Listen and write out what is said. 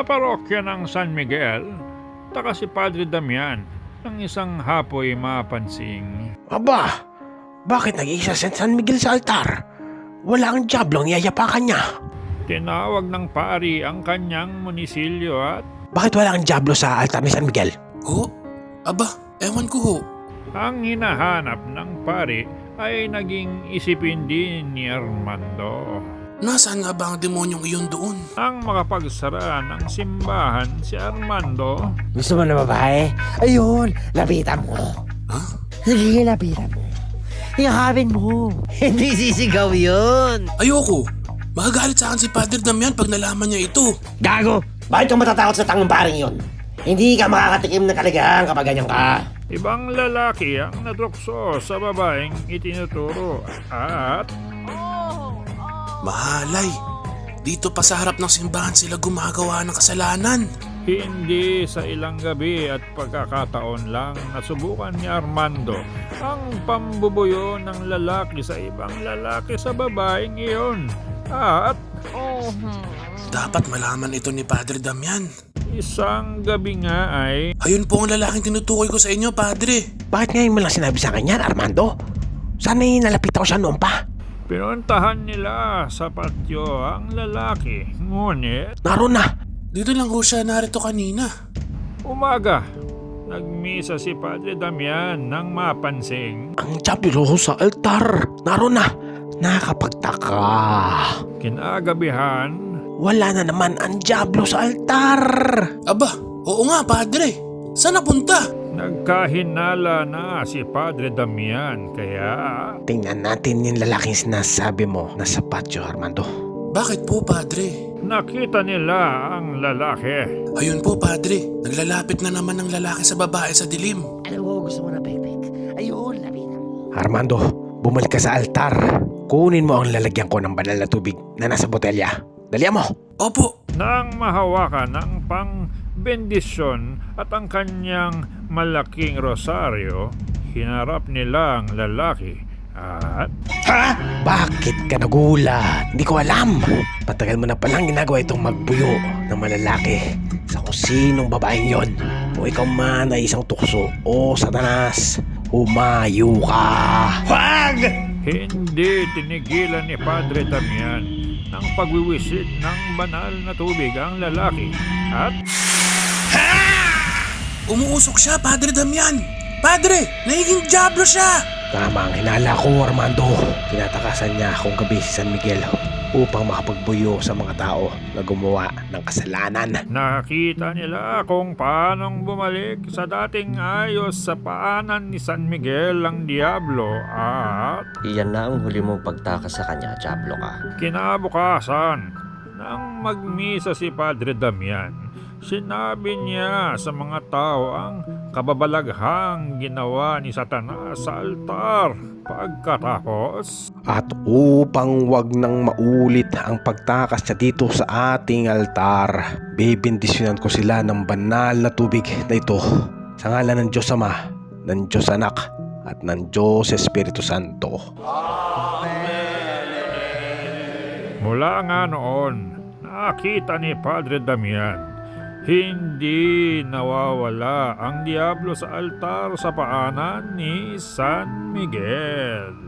parokya ng San Miguel, taka si Padre Damian ng isang hapoy mapansing. Aba, bakit nag-iisa si San Miguel sa altar? Wala ang diablo ang yayapakan niya. Tinawag ng pari ang kanyang munisilyo at Bakit wala ang diablo sa altar ni San Miguel? Ho? Aba, ewan ko ho. ang hinahanap ng pari ay naging isipin din ni Armando. Nasaan nga ba ang demonyong iyon doon? Ang makapagsara ng simbahan si Armando, Gusto mo na babae? Ayun, lapitan mo. Ha? Sige, lapitan mo. Yakapin mo. Hindi sisigaw yun. Ayoko. Magagalit sa akin si Padre Damian pag nalaman niya ito. Gago! Bakit ka matatakot sa tangang paring yun? Hindi ka makakatikim ng kaligayahan kapag ganyan ka. ibang lalaki ang natukso sa babaeng itinuturo at Mahalay. Dito pa sa harap ng simbahan sila gumagawa ng kasalanan. hindi sa ilang gabi at pagkakataon lang nasubukan ni Armando ang pambubuyo ng lalaki sa ibang lalaki sa babaeng iyon. At Dapat malaman ito ni Padre Damian. isang gabi nga ay Ayun po ang lalaking tinutukoy ko sa inyo, Padre. Bakit ngayon mo lang sinabi sa akin yan, Armando? Sana'y nalapit ako siya noon pa. pinuntahan nila sa patio ang lalaki. Ngunit Naroon na. Dito lang ho siya narito kanina. umaga, nagmisa si Padre Damian nang mapansing Ang diablo sa altar. Naroon na. Nakakapagtaka. kinagabihan. Wala na naman ang diablo sa altar. Aba, oo nga, Padre. Saan napunta? Nagkahinala na si Padre Damian kaya Tingnan natin yung lalaking sinasabi mo na sa patio, Armando. Bakit po, Padre? nakita nila ang lalaki. Ayun po, Padre. Naglalapit na naman ang lalaki sa babae sa dilim. Alam mo, gusto mo na pekpek. Ayun, lapitan mo. Armando, bumalik ka sa altar. Kunin mo ang lalagyan ko ng banal na tubig na nasa botelya. Dalihan mo. Opo. Nang mahawakan ang pang-bendisyon at ang kanyang malaking rosaryo, hinarap nila ang lalaki at Bakit ka nagulat? Hindi ko alam. Patagal mo na palang ginagawa itong magbuyo ng malalaki sa kung sinong babaeng yon. Kung ikaw man ay isang tukso o satanas, humayo ka. Wag! hindi tinigilan ni Padre Damian ng pagwiwisid ng banal na tubig ang lalaki at Umuusok siya, Padre Damian. Padre, nagiging diablo siya. Tama ang hinala ko, Armando. Tinatakasan niya akong gabi si San Miguel upang makapagbuyo sa mga tao na gumawa ng kasalanan. nakita nila kung paanong bumalik sa dating ayos sa paanan ni San Miguel ang Diablo at Iyan na ang huli mong pagtakas sa kanya, Diablo ka. kinabukasan nang magmisa si Padre Damian. Sinabi niya sa mga tao ang kababalaghang ginawa ni Satanas sa altar. Pagkatapos, At upang wag nang maulit ang pagtakas niya dito sa ating altar, bibindisyonan ko sila ng banal na tubig na ito sa ngalan ng Diyos Ama, ng Diyos Anak, at ng Diyos Espiritu Santo. mula nga noon, nakita ni Padre Damian, hindi nawawala ang Diablo sa altar sa paanan ni San Miguel.